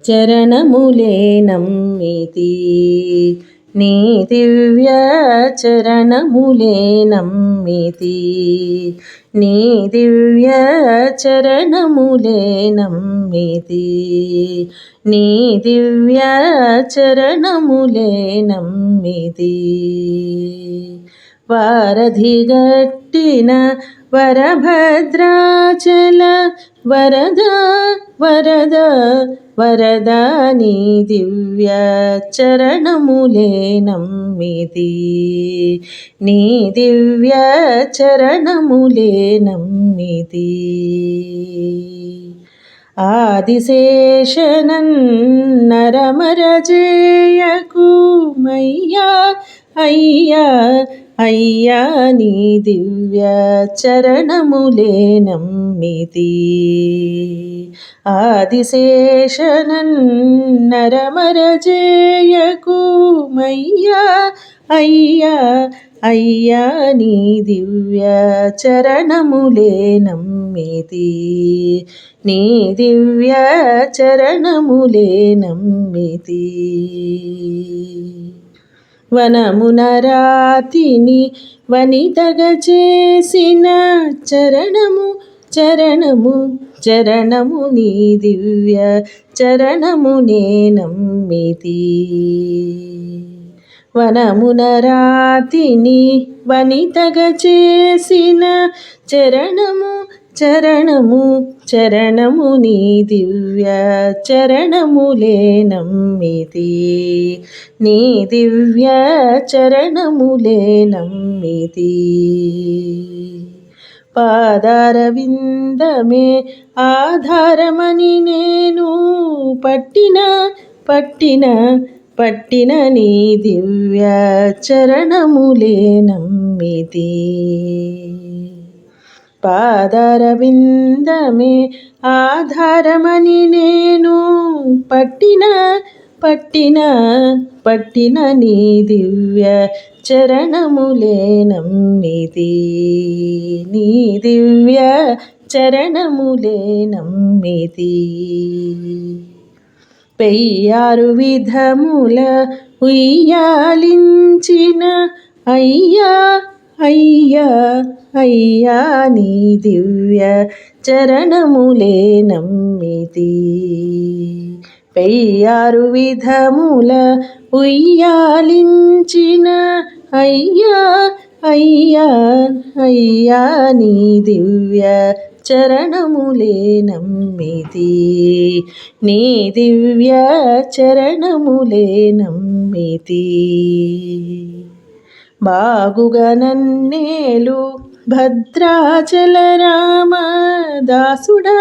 చరణములే నమ్మితి నీ దివ్య చరణములే నమ్మితి నీ దివ్య చరణములే నమ్మితి నీ దివ్య చరణములే నమ్మితి వారధిగట్టిన వరభద్రాచల వరద వరద వరద నీ దివ్య చరణములే నమ్మితి నీ దివ్య చరణములే నమ్మితి ఆదిశేషనన్నరమరజేయకు మయ్యా అయ్యా అయ్యా నీ దివ్య చరణములే నమ్మితి ఆదిశేషనన్నరమరజేయకు మయ్యా అయ్యా అయ్యా నీ దివ్య చరణములే నమ్మితి నీ దివ్య చరణములే నమ్మితి వనమున రాతిని వనితగ చేసిన చరణము చరణము చరణము నీ దివ్య చరణమునే నమ్మితి వనమున రాతిని వనితగ చేసిన చరణము చరణము చరణము నీ దివ్య చరణములే నమ్మితి నీ దివ్య చరణములే నమ్మితి పాదారవిందమే ఆధారమని నేను పట్టిన పట్టిన పట్టిన నీ దివ్య చరణములే నమ్మితి పాదారవిందమే ఆధారమని నేను పట్టిన పట్టిన పట్టిన నీ దివ్య చరణములే నమ్మితి నీ దివ్య చరణములే నమ్మితి పెయ్యారు విధముల ఉయ్యాలించిన అయ్యా అయ్యా అయ్యా నీ దివ్య చరణములే నమ్మితి పెయ్యారు విధముల ఉయ్యాలించిన అయ్యా అయ్యా అయ్యా నీ దివ్య చరణములే నమ్మితి నీ దివ్య చరణములే నమ్మితి బాగుగా నన్నేలు భద్రాచల రామ దాసుడా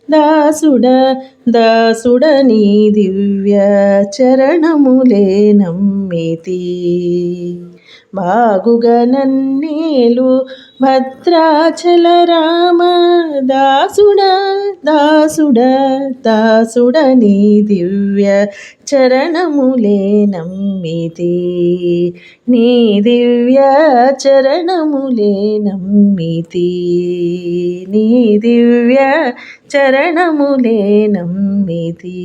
దాసుడా దాసుడ నీ దివ్య చరణములే నమ్మితి బాగుగా నన్నేలు భద్రాచల రామ దాసుడా దాసుడా దాసుడ నీ దివ్య చరణములే నమ్మితి నీ దివ్య చరణములే నమ్మితి నీ దివ్య చరణములే నమ్మితి